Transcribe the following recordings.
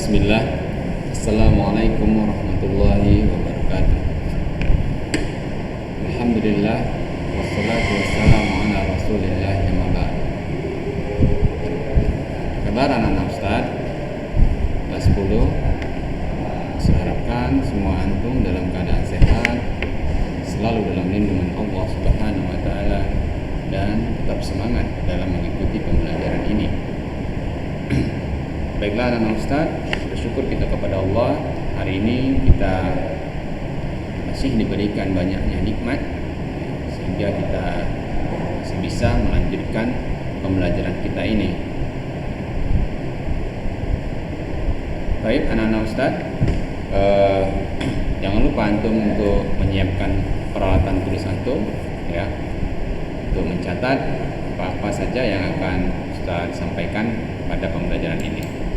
Bismillah. Assalamualaikum warahmatullahi wabarakatuh. Alhamdulillah. Wassalatu wassalamu ala rasulillah amma ba'd. Kabar anak-anak Ustaz kelas 10. Saya harapkan semua antum dalam keadaan sehat, selalu dalam lindungan Allah Subhanahu wa taala, dan tetap semangat dalam mengikuti pembelajaran ini. Baiklah anak-anak Ustaz, bersyukur kita kepada Allah, hari ini kita masih diberikan banyaknya nikmat sehingga kita masih bisa melanjutkan pembelajaran kita ini. Baik anak-anak Ustaz, jangan lupa antum untuk menyiapkan peralatan tulis antum ya, untuk mencatat apa-apa saja yang akan Ustaz sampaikan pada pembelajaran ini.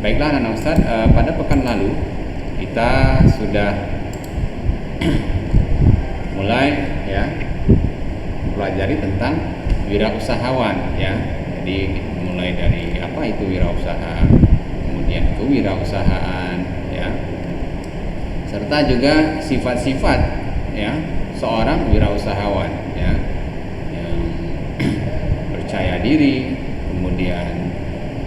Baiklah anak-anak Ustaz, pada pekan lalu kita sudah mulai ya mempelajari tentang wirausahawan ya. Jadi mulai dari apa itu wirausaha, kemudian kewirausahaan ya, serta juga sifat-sifat ya seorang wirausahawan ya, yang percaya diri, kemudian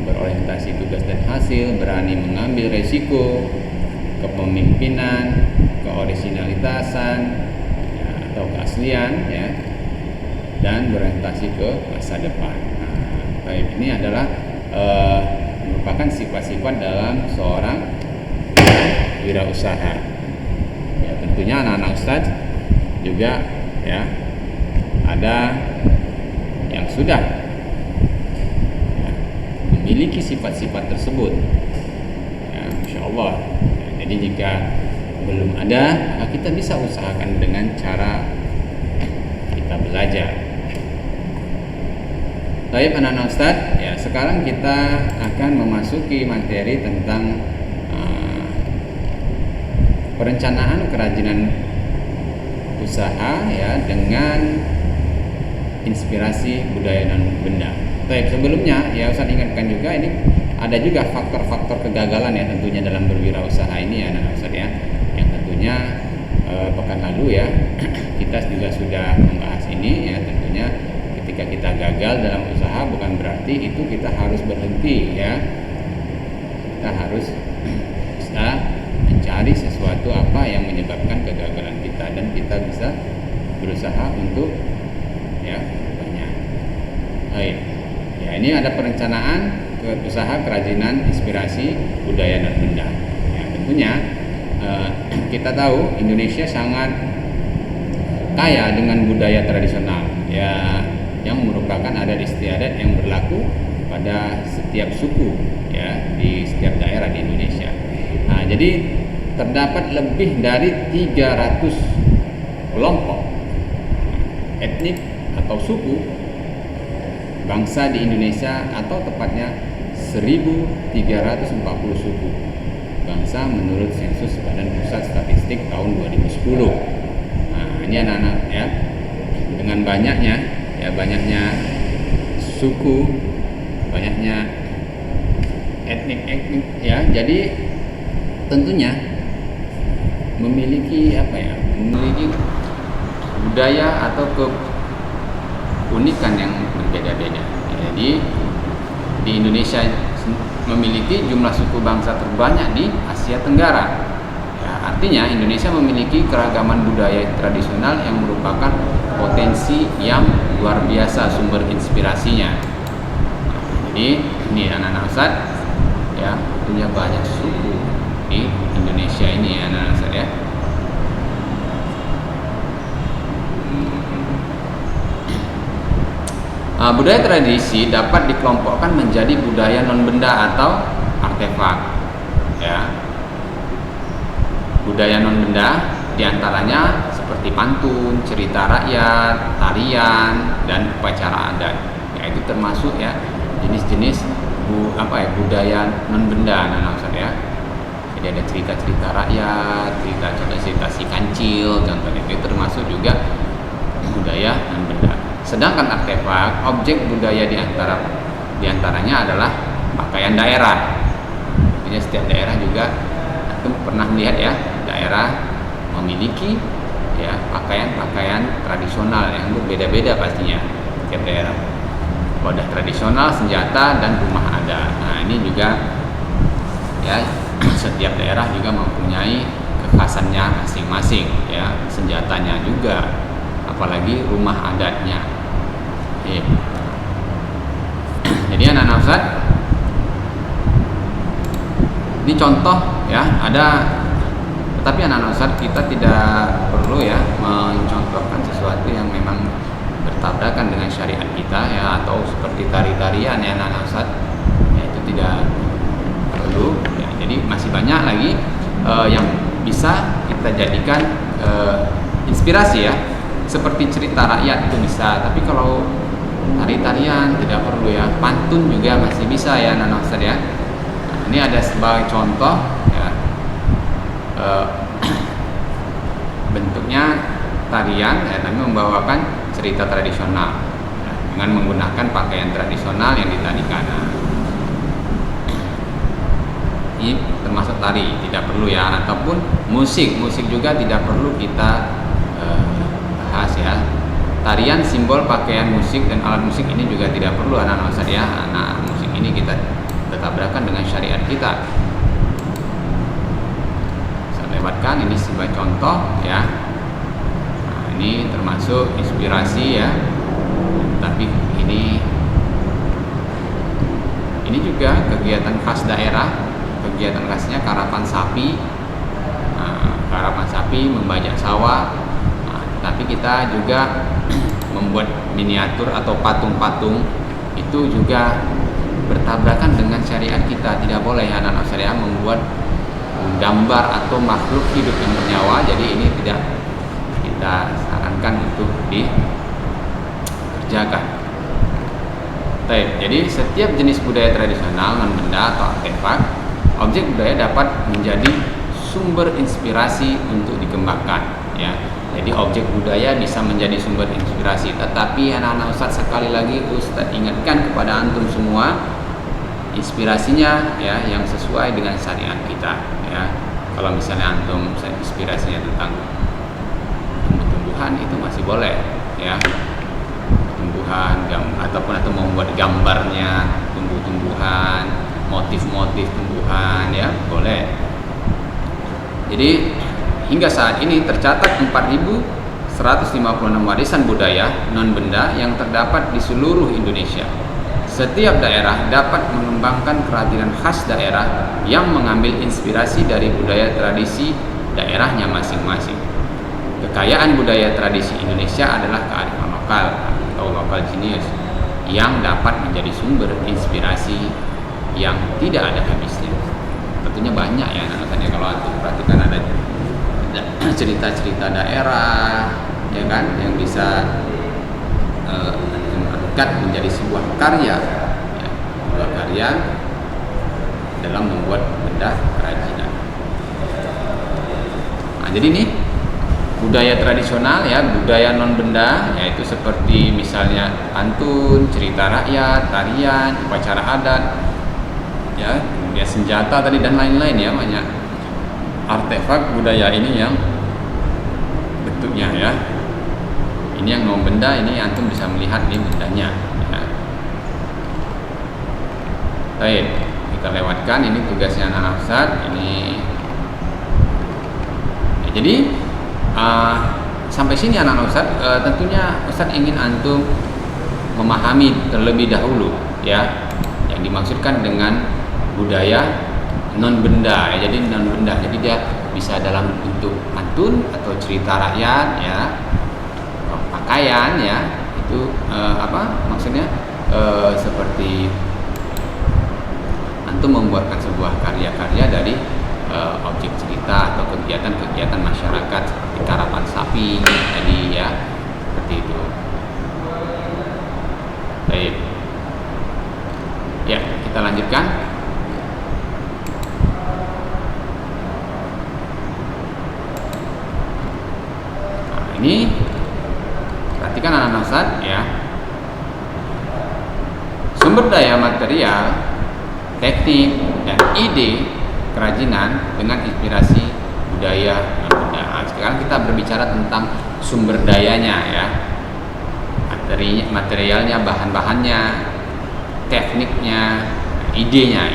berorientasi tugas dan hasil, berani mengambil resiko, kepemimpinan, keorisinalitasan ya, atau keaslian ya, dan berorientasi ke masa depan. Nah, baik, ini adalah merupakan sifat-sifat dalam seorang wirausaha. Ya, tentunya anak-anak Ustaz juga ya ada yang sudah memiliki sifat-sifat tersebut ya, Masya Allah ya, jadi jika belum ada, maka kita bisa usahakan dengan cara kita belajar. Baik anak-anak Ustaz ya, sekarang kita akan memasuki materi tentang perencanaan kerajinan usaha ya dengan inspirasi budaya dan benda. Baik, sebelumnya ya Ustaz ingatkan juga, ini ada juga faktor-faktor kegagalan ya tentunya dalam berwirausaha ini ya anak Ustaz ya, yang tentunya pekan lalu ya kita juga sudah membahas ini ya. Tentunya ketika kita gagal dalam usaha bukan berarti itu kita harus berhenti ya, kita harus bisa mencari sesuatu apa yang menyebabkan kegagalan kita, dan kita bisa berusaha untuk ya banyak. Baik. Ya, ini ada perencanaan usaha kerajinan inspirasi budaya dan benda. Ya, tentunya kita tahu Indonesia sangat kaya dengan budaya tradisional ya, yang merupakan adat istiadat yang berlaku pada setiap suku ya di setiap daerah di Indonesia. Nah, jadi terdapat lebih dari 300 kelompok etnik atau suku bangsa di Indonesia, atau tepatnya 1.340 suku bangsa menurut sensus Badan Pusat Statistik tahun 2010. Nah, ini anak-anak ya, dengan banyaknya suku, banyaknya etnik ya, jadi tentunya memiliki memiliki budaya atau keunikan yang berbeda-beda. Jadi di Indonesia memiliki jumlah suku bangsa terbanyak di Asia Tenggara. Ya, artinya Indonesia memiliki keragaman budaya tradisional yang merupakan potensi yang luar biasa sumber inspirasinya. Jadi ini anak-anak Ustaz ya, punya banyak suku di Indonesia ini ya anak-anak Ustaz ya. Budaya tradisi dapat dikelompokkan menjadi budaya non-benda atau artefak ya. Budaya non-benda diantaranya seperti pantun, cerita rakyat, tarian, dan upacara adat ya, itu termasuk ya jenis-jenis budaya non-benda anak-anak Ustaz ya. Jadi ada cerita-cerita rakyat, cerita si kancil contohnya, itu termasuk juga budaya non-benda. Sedangkan artefak, objek budaya diantaranya adalah pakaian daerah. tentunya setiap daerah juga antum pernah melihat ya, daerah memiliki ya pakaian-pakaian tradisional yang berbeda-beda pastinya setiap daerah. Wadah tradisional, senjata, dan rumah adat. Nah, ini juga ya setiap daerah juga mempunyai kekhasannya masing-masing ya, senjatanya juga, apalagi rumah adatnya. Jadi anak-anak Ustaz, ini contoh ya, tetapi anak-anak Ustaz, kita tidak perlu ya mencontohkan sesuatu yang memang bertabrakan dengan syariat kita ya, atau seperti tari-tarian ya anak-anak Ustaz, ya itu tidak perlu ya. Jadi masih banyak lagi yang bisa kita jadikan inspirasi ya, seperti cerita rakyat itu bisa, tapi kalau tari-tarian tidak perlu ya. Pantun juga masih bisa ya anak-anak Ustaz ya. Nah, ini ada sebagai contoh ya, bentuknya tarian ya, tapi membawakan cerita tradisional ya, dengan menggunakan pakaian tradisional yang ditarikan. Nah, ini termasuk tari, tidak perlu ya. Ataupun musik juga tidak perlu kita bahas ya. Tarian, simbol, pakaian musik, dan alat musik ini juga tidak perlu anak-anak Ustaz ya. Anak musik ini kita bertabrakan dengan syariat kita. Saya lewatkan ini sebagai contoh ya. Nah, ini termasuk inspirasi ya. Tapi ini juga kegiatan khas daerah. Kegiatan khasnya karapan sapi. Nah, karapan sapi membajak sawah. Nah, tapi kita juga membuat miniatur atau patung-patung, itu juga bertabrakan dengan syariat kita. Tidak boleh anak-anak syariah membuat gambar atau makhluk hidup yang bernyawa. Jadi ini tidak kita sarankan untuk dikerjakan. Jadi setiap jenis budaya tradisional, non-benda atau artefak, objek budaya dapat menjadi sumber inspirasi untuk dikembangkan ya. Jadi objek budaya bisa menjadi sumber inspirasi, tetapi anak-anak Ustaz, sekali lagi Ustaz ingatkan kepada antum semua, inspirasinya ya yang sesuai dengan syariat kita ya. Kalau misalnya antum inspirasinya tentang tumbuh-tumbuhan, itu masih boleh ya, tumbuhan ataupun membuat gambarnya tumbuh-tumbuhan, motif-motif tumbuhan ya, boleh. Jadi hingga saat ini tercatat 4.156 warisan budaya non-benda yang terdapat di seluruh Indonesia. Setiap daerah dapat mengembangkan kerajinan khas daerah yang mengambil inspirasi dari budaya tradisi daerahnya masing-masing. Kekayaan budaya tradisi Indonesia adalah kearifan lokal atau local genius yang dapat menjadi sumber inspirasi yang tidak ada habisnya. Tentunya banyak ya anak-anak, kalau antum perhatikan ada cerita-cerita daerah ya kan, yang bisa angkat menjadi sebuah karya ya, sebuah karya dalam membuat benda kerajinan. Nah, jadi ini budaya tradisional ya, budaya non benda, yaitu seperti misalnya pantun, cerita rakyat, tarian, upacara adat ya, kemudian senjata tadi dan lain-lain ya, banyak artefak budaya ini yang bentuknya ya. Ini yang non benda, ini antum bisa melihat nih bendanya ya. Baik, kita lewatkan, ini tugasnya anak Ustaz ini ya. Jadi sampai sini anak Ustaz, tentunya Ustaz ingin antum memahami terlebih dahulu ya yang dimaksudkan dengan budaya non benda ya. Jadi non benda, jadi dia bisa dalam bentuk pantun atau cerita rakyat ya, pakaian ya, itu maksudnya seperti antum membuatkan sebuah karya-karya dari objek cerita atau kegiatan-kegiatan masyarakat seperti karapan sapi tadi ya, seperti itu. Baik ya, kita lanjutkan. Ini perhatikan anak-anak Ustaz ya, sumber daya material, teknik, dan ide kerajinan dengan inspirasi budaya non-benda. Nah, sekarang kita berbicara tentang sumber dayanya ya, materialnya, bahan-bahannya, tekniknya, idenya.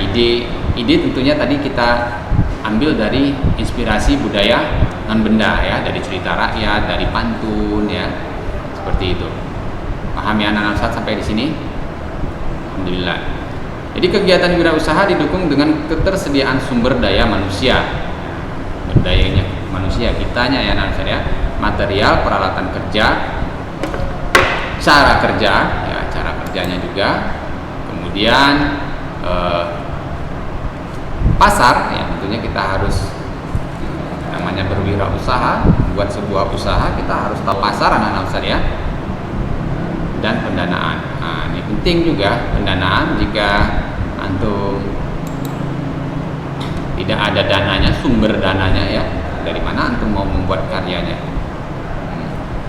Ide tentunya tadi kita ambil dari inspirasi budaya non-benda ya, dari cerita rakyat, dari pantun ya, seperti itu. Paham ya anak-anak Ustaz sampai di sini? Alhamdulillah. Jadi kegiatan wirausaha didukung dengan ketersediaan sumber daya manusia. Sumber dayanya manusia, kitanya ya anak Ustaz ya. Material, peralatan kerja, cara kerja ya, cara kerjanya juga. Kemudian pasar ya, tentunya kita harus, namanya berwirausaha, buat sebuah usaha kita harus tahu pasar anak-anak Ustaz ya. Dan pendanaan. Nah, ini penting juga pendanaan. Jika antum tidak ada dananya, sumber dananya ya, dari mana antum mau membuat karyanya?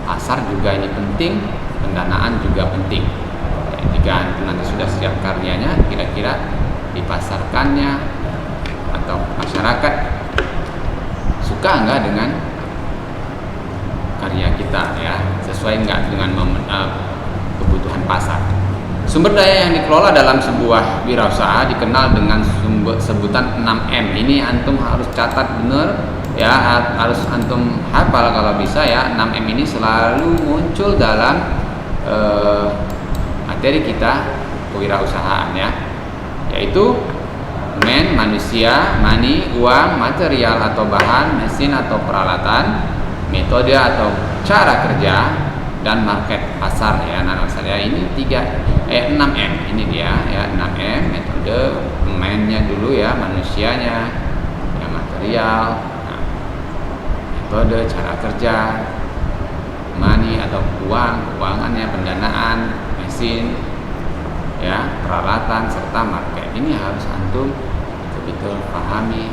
Pasar juga ini penting, pendanaan juga penting. Jika antum nanti sudah siap karyanya, kira-kira dipasarkannya atau masyarakat suka enggak dengan karya kita ya, sesuai enggak dengan kebutuhan pasar. Sumber daya yang dikelola dalam sebuah wirausaha dikenal dengan sebutan 6M. Ini antum harus catat benar ya, harus antum hafal kalau bisa ya. 6M ini selalu muncul dalam materi kita kewirausahaan ya, yaitu man, manusia, money, uang, material atau bahan, mesin atau peralatan, metode atau cara kerja, dan market, pasar ya anak-anak saya. Ini 6M ini dia ya, 6M. Metode, man-nya dulu ya, manusianya ya, material, nah, metode, cara kerja, money atau uang, keuangannya, pendanaan, mesin ya, peralatan, serta market. Ini harus antum betul-betul pahami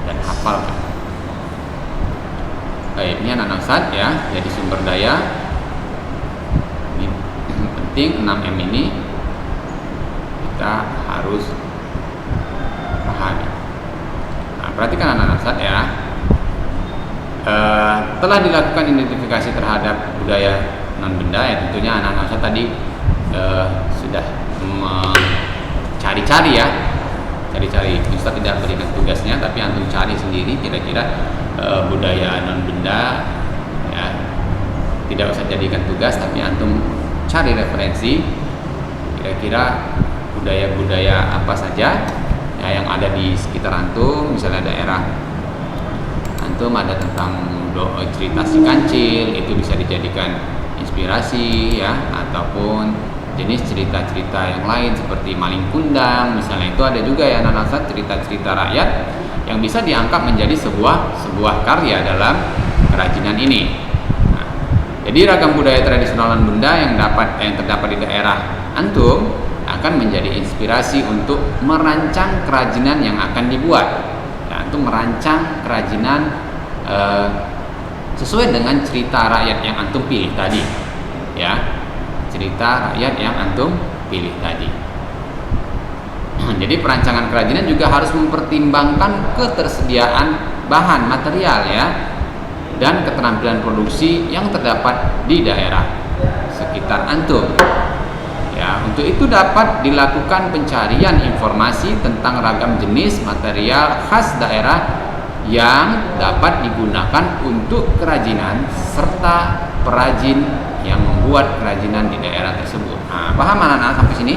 dan hafalkan. Baik, ini anak-anak Ustaz ya. Jadi sumber daya penting, 6M ini kita harus pahami. Nah, perhatikan anak-anak Ustaz ya. Telah dilakukan identifikasi terhadap budaya non-benda ya, tentunya anak-anak Ustaz tadi sudah cari-cari ya, cari-cari. Ustaz tidak berikan tugasnya, tapi antum cari sendiri kira-kira budaya non-benda ya. Tidak usah jadikan tugas, tapi antum cari referensi kira-kira budaya-budaya apa saja ya yang ada di sekitar antum. Misalnya daerah antum ada tentang cerita si kancil, itu bisa dijadikan inspirasi ya, ataupun jenis cerita-cerita yang lain seperti maling kundang misalnya, itu ada juga ya anak-anak, cerita-cerita rakyat yang bisa diangkat menjadi sebuah karya dalam kerajinan ini. Jadi ragam budaya tradisional non-benda yang terdapat di daerah antum akan menjadi inspirasi untuk merancang kerajinan yang akan dibuat. Ya, antum merancang kerajinan sesuai dengan cerita rakyat yang antum pilih tadi. Ya, cerita rakyat yang antum pilih tadi. Jadi perancangan kerajinan juga harus mempertimbangkan ketersediaan bahan material ya, dan keterampilan produksi yang terdapat di daerah sekitar antum. Ya, untuk itu dapat dilakukan pencarian informasi tentang ragam jenis material khas daerah yang dapat digunakan untuk kerajinan serta perajin yang membuat kerajinan di daerah tersebut. Nah, paham anak-anak sampai sini?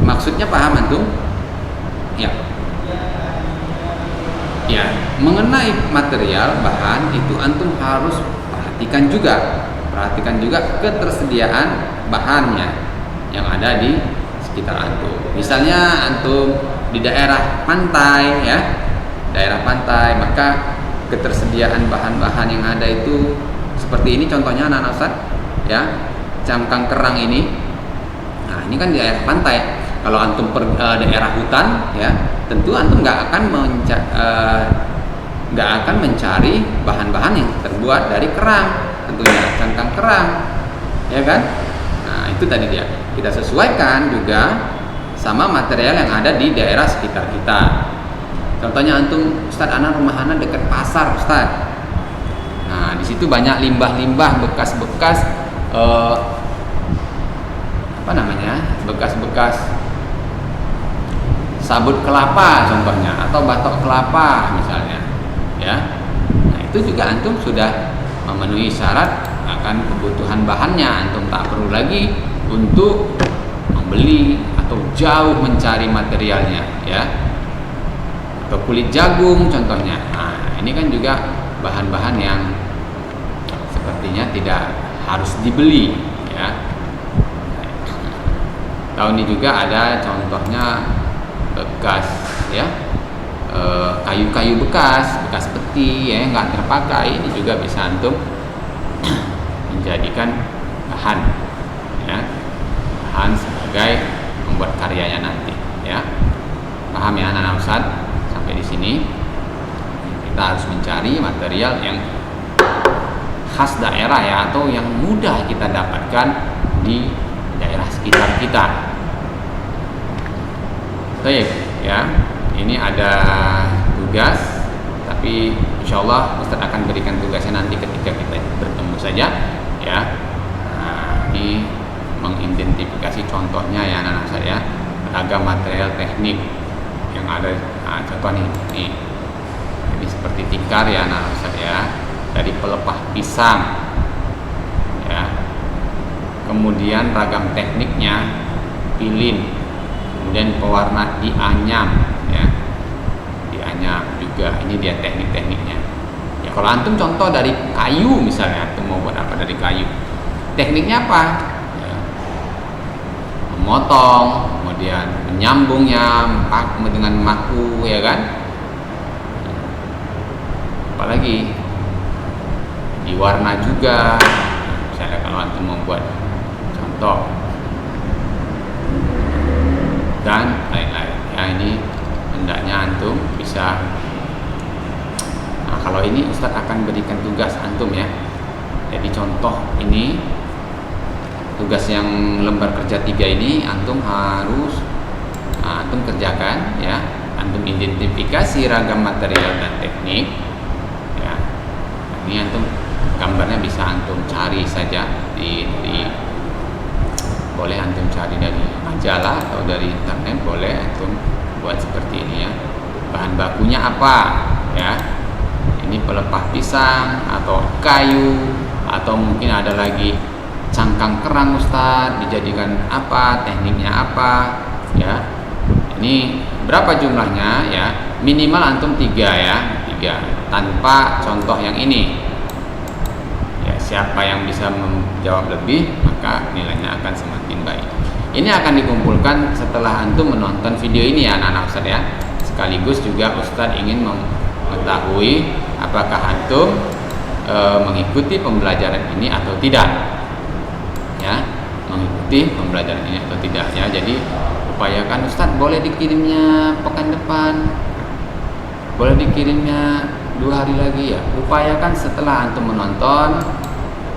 Maksudnya paham antum? Ya. Ya, mengenai material bahan itu antum harus perhatikan juga ketersediaan bahannya yang ada di sekitar antum. Misalnya antum di daerah pantai ya, daerah pantai, maka ketersediaan bahan-bahan yang ada itu seperti ini contohnya anak-anak Ustaz ya, cangkang kerang ini. Nah, ini kan di daerah pantai. Kalau antum daerah hutan ya, tentu antum nggak akan mencari bahan-bahan yang terbuat dari kerang, tentunya cangkang kerang ya kan. Nah, itu tadi dia, kita sesuaikan juga sama material yang ada di daerah sekitar kita. Contohnya antum, Ustaz, rumah anak dekat pasar, Ustaz. Nah, di situ banyak limbah-limbah, bekas-bekas bekas-bekas sabut kelapa contohnya, atau batok kelapa misalnya, ya. Nah, itu juga antum sudah memenuhi syarat akan kebutuhan bahannya. Antum tak perlu lagi untuk membeli atau jauh mencari materialnya, ya. Atau kulit jagung contohnya. Nah, ini kan juga bahan-bahan yang sepertinya tidak harus dibeli, ya. Tahun ini juga ada contohnya bekas, ya, kayu-kayu bekas peti, ya, nggak terpakai. Ini juga bisa antum menjadikan bahan, ya, bahan sebagai membuat karyanya nanti, ya. Paham ya anak-anak Ustaz? Sampai di sini kita harus mencari material yang khas daerah, ya, atau yang mudah kita dapatkan di daerah sekitar kita. Baik, ya. Ini ada tugas, tapi insyaallah Ustaz akan berikan tugasnya nanti ketika kita bertemu saja, ya. Nah, ini mengidentifikasi contohnya, ya anak-anak saya, beragam material teknik yang ada. Nah, contoh nih, ini seperti tikar, ya anak-anak saya, dari pelepah pisang, ya. Kemudian ragam tekniknya, pilin, kemudian pewarna dianyam, ya, dianyam juga. Ini dia teknik-tekniknya. Ya, kalau antum contoh dari kayu misalnya, antum mau buat apa dari kayu, tekniknya apa? Ya, memotong, kemudian menyambungnya dengan maku, ya kan? Apalagi diwarna juga, misalnya kalau antum membuat contoh dan lain-lain, ya. Ini hendaknya antum bisa. Nah, kalau ini Ustadz akan berikan tugas antum, ya. Jadi contoh ini, tugas yang lembar kerja 3 ini antum harus antum kerjakan, ya. Antum identifikasi ragam material dan teknik, ya. Ini antum gambarnya bisa antum cari saja di boleh antum cari dari majalah atau dari internet, boleh antum buat seperti ini, ya. Bahan bakunya apa, ya. Ini pelepah pisang atau kayu, atau mungkin ada lagi cangkang kerang, Ustaz, dijadikan apa, tekniknya apa, ya. Ini berapa jumlahnya, ya. Minimal antum 3, ya, 3 tanpa contoh yang ini. Ya, siapa yang bisa menjawab lebih, maka nilainya akan semakin baik. Ini akan dikumpulkan setelah antum menonton video ini, ya anak-anak Ustaz, ya. Sekaligus juga Ustaz ingin mengetahui apakah antum mengikuti pembelajaran ini atau tidak, ya, mengikuti pembelajaran ini atau tidak, ya. Jadi upayakan, Ustaz, boleh dikirimnya pekan depan, boleh dikirimnya 2 hari lagi, ya. Upayakan setelah antum menonton,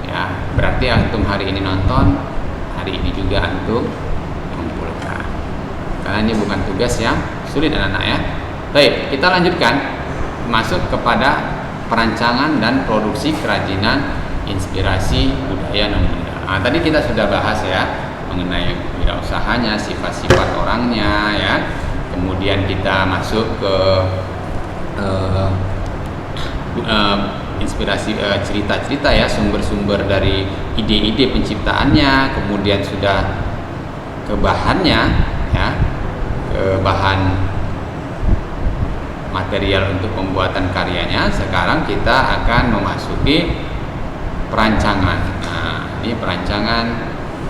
ya. Berarti antum hari ini nonton, hari ini juga antum kumpulkan, karena ini bukan tugas yang sulit, anak-anak, ya. Baik, kita lanjutkan masuk kepada perancangan dan produksi kerajinan inspirasi budaya non-benda. Nah, tadi kita sudah bahas, ya, mengenai wirausahanya, sifat-sifat orangnya, ya. Kemudian kita masuk ke inspirasi, cerita-cerita, ya, sumber-sumber dari ide-ide penciptaannya. Kemudian sudah ke bahannya, ya, ke bahan material untuk pembuatan karyanya. Sekarang kita akan memasuki perancangan. Nah, ini perancangan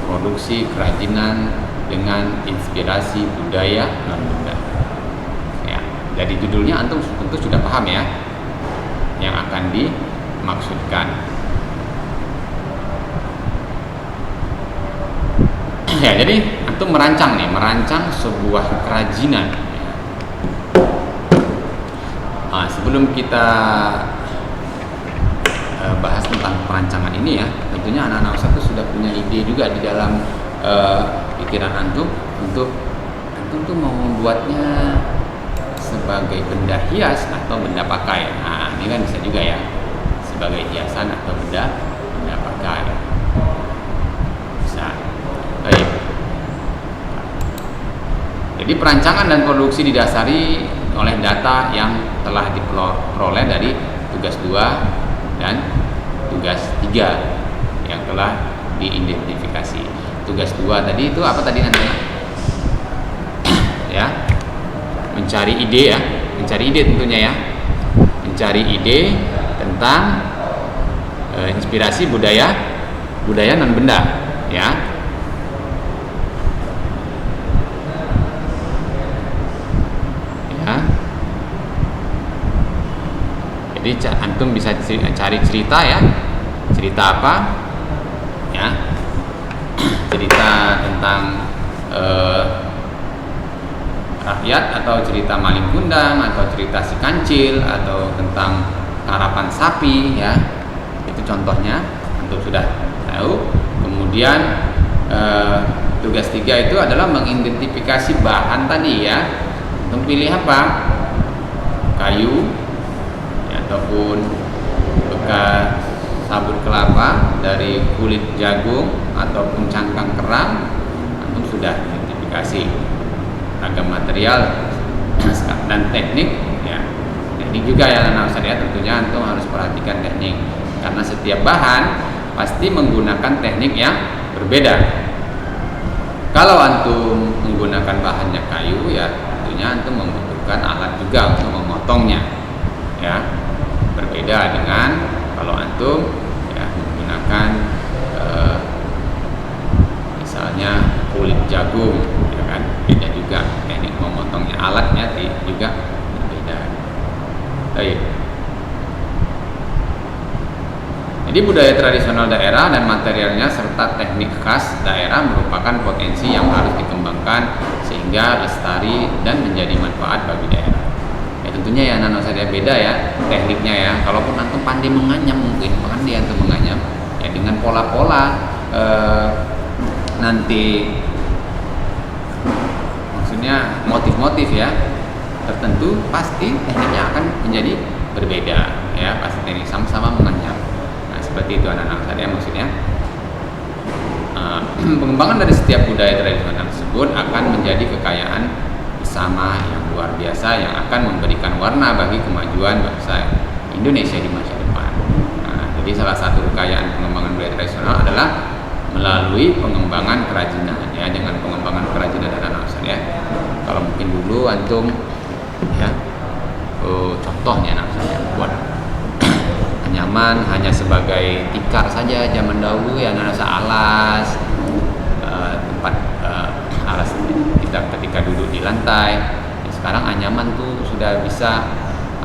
produksi kerajinan dengan inspirasi budaya non-benda, ya. Jadi judulnya antum tentu sudah paham, ya, yang akan dimaksudkan. Ya, jadi antum merancang sebuah kerajinan. Nah, sebelum kita bahas tentang perancangan ini, ya, tentunya anak-anak Ustaz itu sudah punya ide juga di dalam pikiran antum untuk antum tuh mau membuatnya sebagai benda hias atau benda pakai. Nah, ini kan bisa juga ya, sebagai hiasan atau benda pakai. Bisa. Baik. Jadi perancangan dan produksi didasari oleh data yang telah diperoleh dari tugas 2 dan tugas 3 yang telah diidentifikasi. Tugas 2 tadi itu apa tadi namanya? Ya, mencari ide ya, mencari ide tentunya ya, mencari ide tentang inspirasi budaya non benda ya. Ya. Jadi antum bisa cari cerita ya, cerita apa ya, cerita tentang rakyat atau cerita maling kundang atau cerita si kancil atau tentang karapan sapi ya, itu contohnya untuk sudah tahu. Kemudian tugas 3 itu adalah mengidentifikasi bahan tadi ya, untuk pilih apa, kayu ya, ataupun bekas sabut kelapa, dari kulit jagung ataupun cangkang kerang, antum sudah identifikasi. Ragam material dan teknik ya, teknik juga ya anak saya, tentunya antum harus perhatikan teknik, karena setiap bahan pasti menggunakan teknik yang berbeda. Kalau antum menggunakan bahannya kayu ya, tentunya antum membutuhkan alat juga untuk memotongnya ya, berbeda dengan kalau antum ya menggunakan misalnya kulit jagung ya kan, beda juga teknik memotongnya, alatnya juga berbeda. Baik. Jadi budaya tradisional daerah dan materialnya serta teknik khas daerah merupakan potensi yang harus dikembangkan sehingga lestari dan menjadi manfaat bagi daerah. Ya tentunya ya anak saya beda ya tekniknya ya. Kalaupun antum pandai menganyam, mungkin pandai antum menganyam ya dengan pola-pola nanti maksudnya motif-motif ya tertentu, pasti tekniknya akan menjadi berbeda ya, pasti teknik sama-sama menganyam. Nah seperti itu anak-anak saya maksudnya. Pengembangan dari setiap budaya tradisional tersebut akan menjadi kekayaan bersama yang luar biasa yang akan memberikan warna bagi kemajuan bangsa Indonesia di masa depan. Nah, jadi salah satu kekayaan pengembangan budaya tradisional adalah melalui pengembangan kerajinan ya, dengan pengembangan kerajinan anak-anak saya. Kalau mungkin dulu antum ya contohnya anak saya buat anyaman hanya sebagai tikar saja zaman dahulu ya, anak saya alas tempat alas kita ketika duduk di lantai. Ya, sekarang anyaman tuh sudah bisa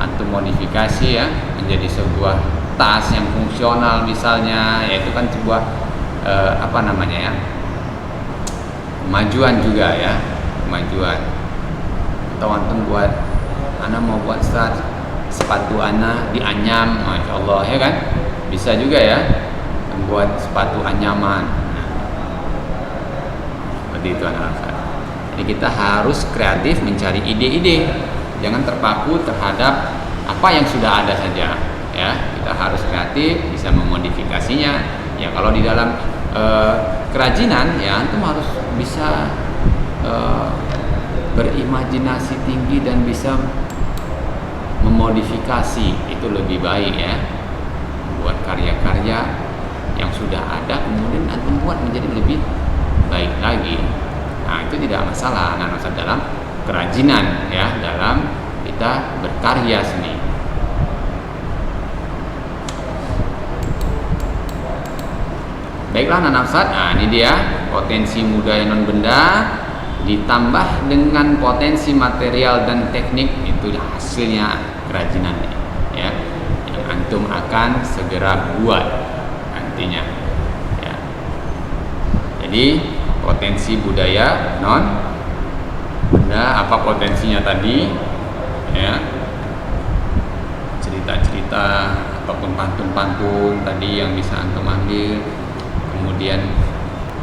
antum modifikasi ya menjadi sebuah tas yang fungsional misalnya, yaitu kan sebuah apa namanya ya, kemajuan juga ya, kemajuan. Atau antum buat anak mau buat sepatu anak dianyam, masya Allah ya kan, bisa juga ya membuat sepatu anyaman. Seperti itu anak-anak. Jadi kita harus kreatif mencari ide-ide, jangan terpaku terhadap apa yang sudah ada saja ya. Kita harus kreatif, bisa memodifikasinya ya. Kalau di dalam kerajinan ya antum harus bisa berimajinasi tinggi dan bisa memodifikasi, itu lebih baik ya, membuat karya-karya yang sudah ada kemudian antum buat menjadi lebih baik lagi. Nah itu tidak masalah anak-anak dalam kerajinan ya, dalam kita berkarya seni. Baiklah anak-anak, nah ini dia potensi budaya non benda ditambah dengan potensi material dan teknik, itu hasilnya kerajinan ya, yang antum akan segera buat nantinya ya. Jadi potensi budaya non benda, apa potensinya tadi ya, cerita-cerita ataupun pantun-pantun tadi yang bisa antum ambil. Kemudian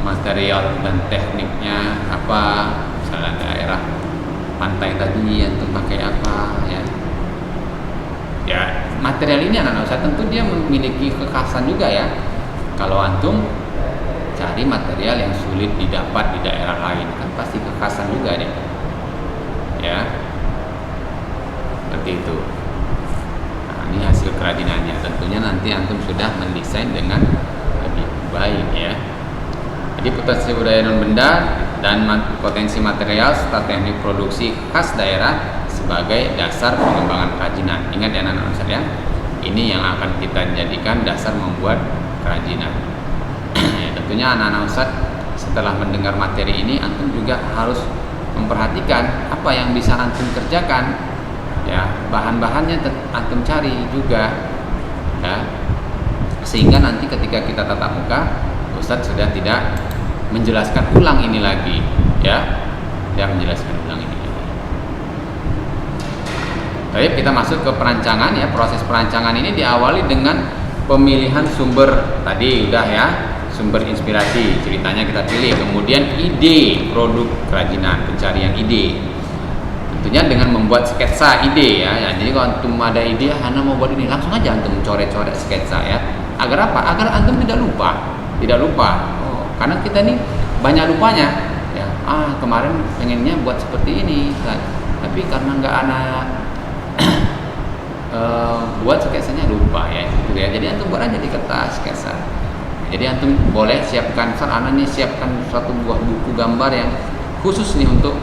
material dan tekniknya apa, misalnya daerah pantai tadi antum pakai apa ya. Ya, material ini anak-anak Ustaz tentu dia memiliki kekhasan juga ya. Kalau antum cari material yang sulit didapat di daerah lain kan pasti kekhasan juga deh. Ya. Seperti itu. Nah, ini hasil kerajinannya. Tentunya nanti antum sudah mendesain dengan lebih baik ya. Jadi potensi budaya non benda dan potensi material serta teknik produksi khas daerah sebagai dasar pengembangan kerajinan. Ingat ya anak-anak Ustaz ya. Ini yang akan kita jadikan dasar membuat kerajinan. Ya, tentunya anak-anak Ustaz setelah mendengar materi ini antum juga harus memperhatikan apa yang bisa antum kerjakan. Ya, bahan-bahannya antum cari juga. Ya. Sehingga nanti ketika kita tatap muka Ustadz sudah tidak menjelaskan ulang ini lagi, ya, tidak menjelaskan ulang ini lagi. Baik, kita masuk ke perancangan ya. Proses perancangan ini diawali dengan pemilihan sumber tadi udah ya, sumber inspirasi ceritanya kita pilih, kemudian ide produk kerajinan, pencarian ide. Tentunya dengan membuat sketsa ide ya. Jadi kalau antum ada ide, Hana mau buat ini, langsung aja antum coret-coret sketsa ya. Agar apa? Agar antum tidak lupa. Oh, karena kita ini banyak lupanya ya. Kemarin pengennya buat seperti ini kan. Tapi karena nggak anak buat sketsanya lupa ya gitu ya. Jadi antum buat aja di kertas sketsa. Jadi antum boleh siapkan, Ana nih siapkan suatu buah buku gambar yang khusus nih untuk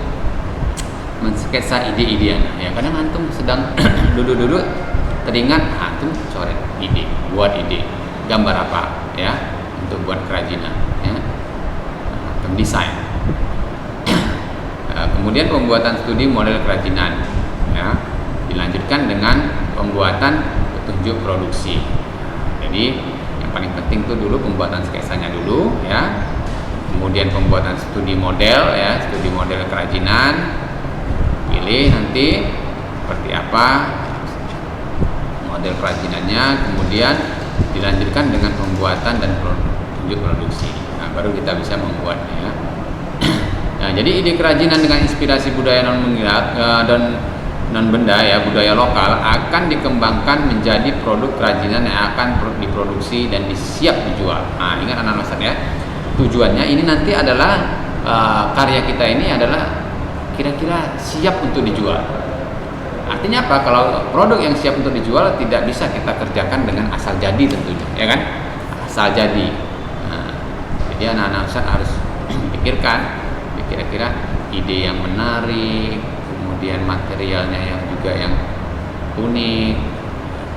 mensketsa ide-idean ya. Kadang antum sedang duduk-duduk teringat, antum coret ide, buat ide gambar apa ya untuk buat kerajinan ya, antum desain. Kemudian pembuatan studi model kerajinan ya, dilanjutkan dengan pembuatan petunjuk produksi. Jadi yang paling penting itu dulu pembuatan sketsanya dulu ya, kemudian pembuatan studi model ya, studi model kerajinan, pilih nanti seperti apa model kerajinannya, kemudian dilanjutkan dengan pembuatan dan petunjuk produksi. Nah, baru kita bisa membuatnya. Nah, jadi ide kerajinan dengan inspirasi budaya non menggerak dan non benda ya, budaya lokal akan dikembangkan menjadi produk kerajinan yang akan diproduksi dan siap dijual. Nah, ingat anak-anak Ustaz ya, tujuannya ini nanti adalah karya kita ini adalah kira-kira siap untuk dijual. Artinya apa? Kalau produk yang siap untuk dijual tidak bisa kita kerjakan dengan asal jadi tentunya, ya kan? Asal jadi. Nah, jadi anak-anak Ustaz harus pikirkan kira-kira ide yang menarik, kemudian materialnya yang juga yang unik,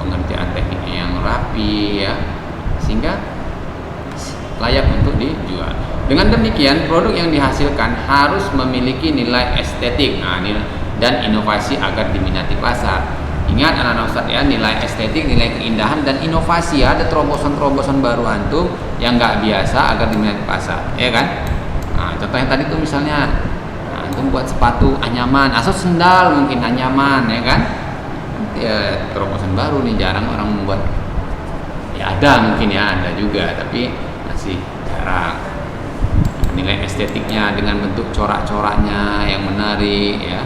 pengerjaan tekniknya yang rapi ya, sehingga layak untuk dijual. Dengan demikian produk yang dihasilkan harus memiliki nilai estetik dan inovasi agar diminati pasar. Ingat anak-anak Ustaz ya, nilai estetik, nilai keindahan dan inovasi ya, ada terobosan-terobosan baru antum yang nggak biasa agar diminati pasar, ya kan? Nah, contoh yang tadi tuh misalnya antum buat sepatu anyaman, atau sendal mungkin anyaman, ya kan? Ya, terobosan baru nih, jarang orang membuat. Ya ada mungkin ya, ada juga, tapi masih jarang. Nilai estetiknya dengan bentuk corak-coraknya yang menarik ya.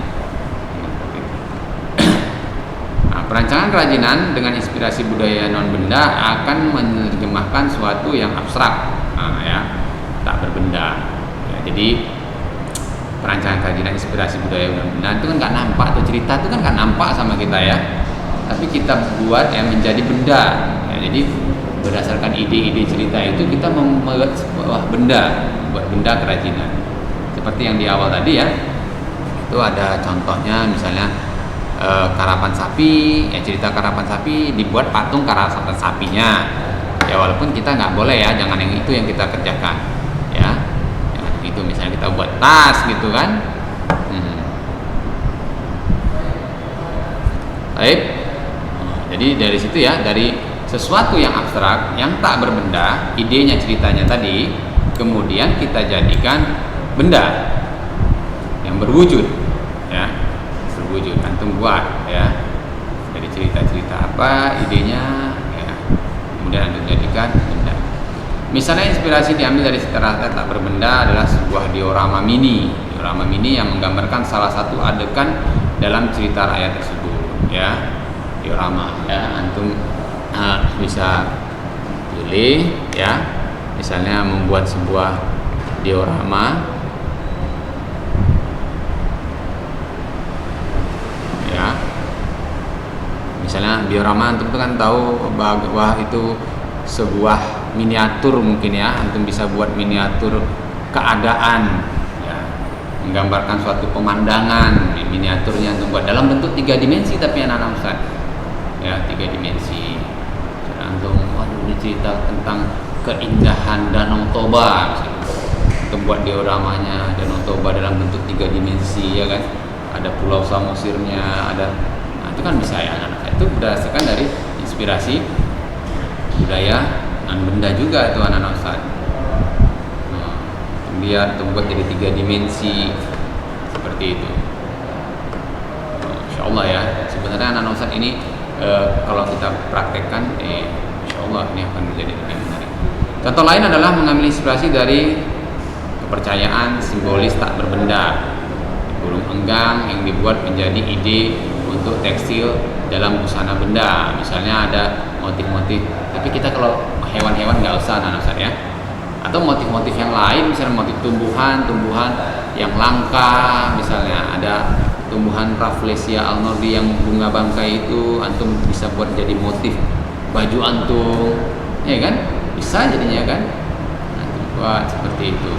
Nah, perancangan kerajinan dengan inspirasi budaya non benda akan menerjemahkan suatu yang abstrak, ya, tak berbenda. Ya, jadi perancangan kerajinan inspirasi budaya non benda itu kan nggak nampak, atau cerita itu kan nggak nampak sama kita ya, tapi kita buat yang menjadi benda. Ya, jadi berdasarkan ide-ide cerita itu kita membuat sebuah benda, buat benda kerajinan. Seperti yang di awal tadi ya, itu ada contohnya misalnya karapan sapi, ya cerita karapan sapi dibuat patung karapan sapinya. Ya walaupun kita nggak boleh ya, jangan yang itu yang kita kerjakan, ya. Jangan itu, misalnya kita buat tas gitu kan. Baik. Jadi dari situ ya, dari sesuatu yang abstrak, yang tak berbenda, idenya ceritanya tadi, kemudian kita jadikan benda yang berwujud, ya, berwujud. Antum buat, ya, dari cerita-cerita apa idenya, ya, kemudian antum jadikan benda. Misalnya inspirasi diambil dari seterata tak berbenda adalah sebuah diorama mini diorama mini yang menggambarkan salah satu adegan dalam cerita rakyat tersebut, ya. Diorama, ya, antum bisa pilih, ya, misalnya membuat sebuah diorama, ya. Misalnya diorama antum kan tahu bahwa itu sebuah miniatur, mungkin ya, antum bisa buat miniatur keadaan, ya, menggambarkan suatu pemandangan. Miniaturnya antum buat dalam bentuk 3 dimensi, tapi anak-anak Ustaz, ya, 3 dimensi. Antum, waduh, ini cerita tentang keindahan Danau Toba, misalnya antum buat dioramanya Danau Toba dalam bentuk 3 dimensi, ya kan, ada pulau Samosirnya, ada, nah, itu kan bisa, ya, anak-anak. Itu berdasarkan dari inspirasi budaya dan benda juga itu anak-anak Ustaz. Nah, biar terbuat jadi 3 dimensi seperti itu. Insya Allah, ya, sebenarnya anak-anak Ustaz ini kalau kita praktekkan, insya Allah ini akan menjadi lebih menarik. Contoh lain adalah mengambil inspirasi dari kepercayaan simbolis tak berbenda, burung enggang yang dibuat menjadi ide untuk tekstil dalam busana benda. Misalnya ada motif-motif, tapi kita kalau hewan-hewan nggak usah, anak Ustaz, ya. Atau motif-motif yang lain, misalnya motif tumbuhan yang langka, misalnya ada tumbuhan Rafflesia alnordi yang bunga bangkai itu, antum bisa buat jadi motif baju antum, ya kan, bisa jadinya kan, antum buat seperti itu,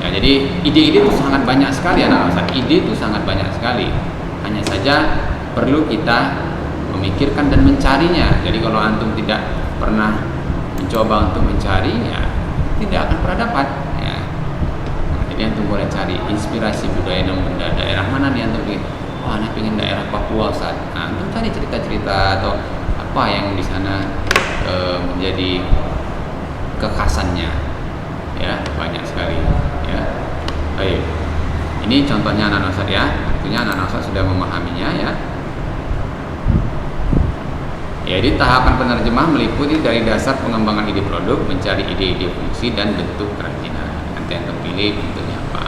ya. Jadi ide-ide itu sangat banyak sekali, anak-anak. Ide itu sangat banyak sekali, hanya saja perlu kita memikirkan dan mencarinya. Jadi kalau antum tidak pernah mencoba untuk mencari, ya, tidak akan pernah dapat, ya. Nah, jadi antum boleh cari inspirasi budaya dan benda daerah mana nih antum ingin. Wah, anak pengen daerah Papua, Ustaz. Nah, antum cari cerita-cerita atau apa yang di sana menjadi kekhasannya, ya, banyak sekali, ya. Baik, ini contohnya anak-anak Ustaz, ya. Tentunya anak-anak Ustaz sudah memahaminya, ya. Jadi tahapan penerjemah meliputi dari dasar pengembangan ide produk, mencari ide-ide fungsi dan bentuk kerajinan. Nanti antum pilih bentuknya apa.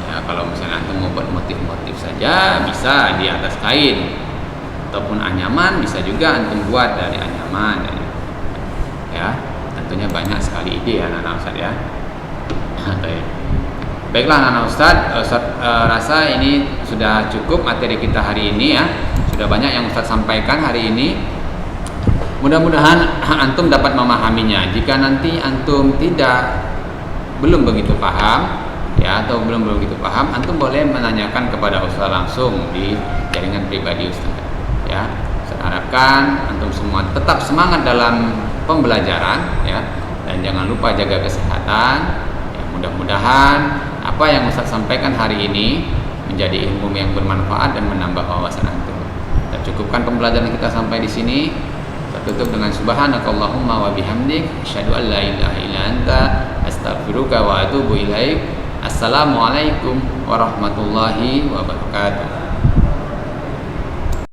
Ya, kalau misalnya antum mau buat motif-motif saja bisa di atas kain, ataupun anyaman bisa juga antum buat dari anyaman. Ya, tentunya banyak sekali ide, anak-anak Ustaz, ya. Baiklah anak-anak Ustaz, rasa ini sudah cukup materi kita hari ini, ya. Sudah banyak yang Ustaz sampaikan hari ini. Mudah-mudahan antum dapat memahaminya. Jika nanti antum belum begitu paham, ya, atau belum begitu paham, antum boleh menanyakan kepada Ustaz langsung di jaringan pribadi Ustaz, ya. Saya harapkan antum semua tetap semangat dalam pembelajaran, ya, dan jangan lupa jaga kesehatan. Ya, mudah-mudahan apa yang Ustaz sampaikan hari ini menjadi ilmu yang bermanfaat dan menambah wawasan antum. Kita cukupkan pembelajaran kita sampai di sini. Tutup dengan subhanakallahumma wa bihamdik asyhadu an la ilaha illa anta astaghfiruka wa atubu ilaik. Assalamualaikum warahmatullahi wabarakatuh.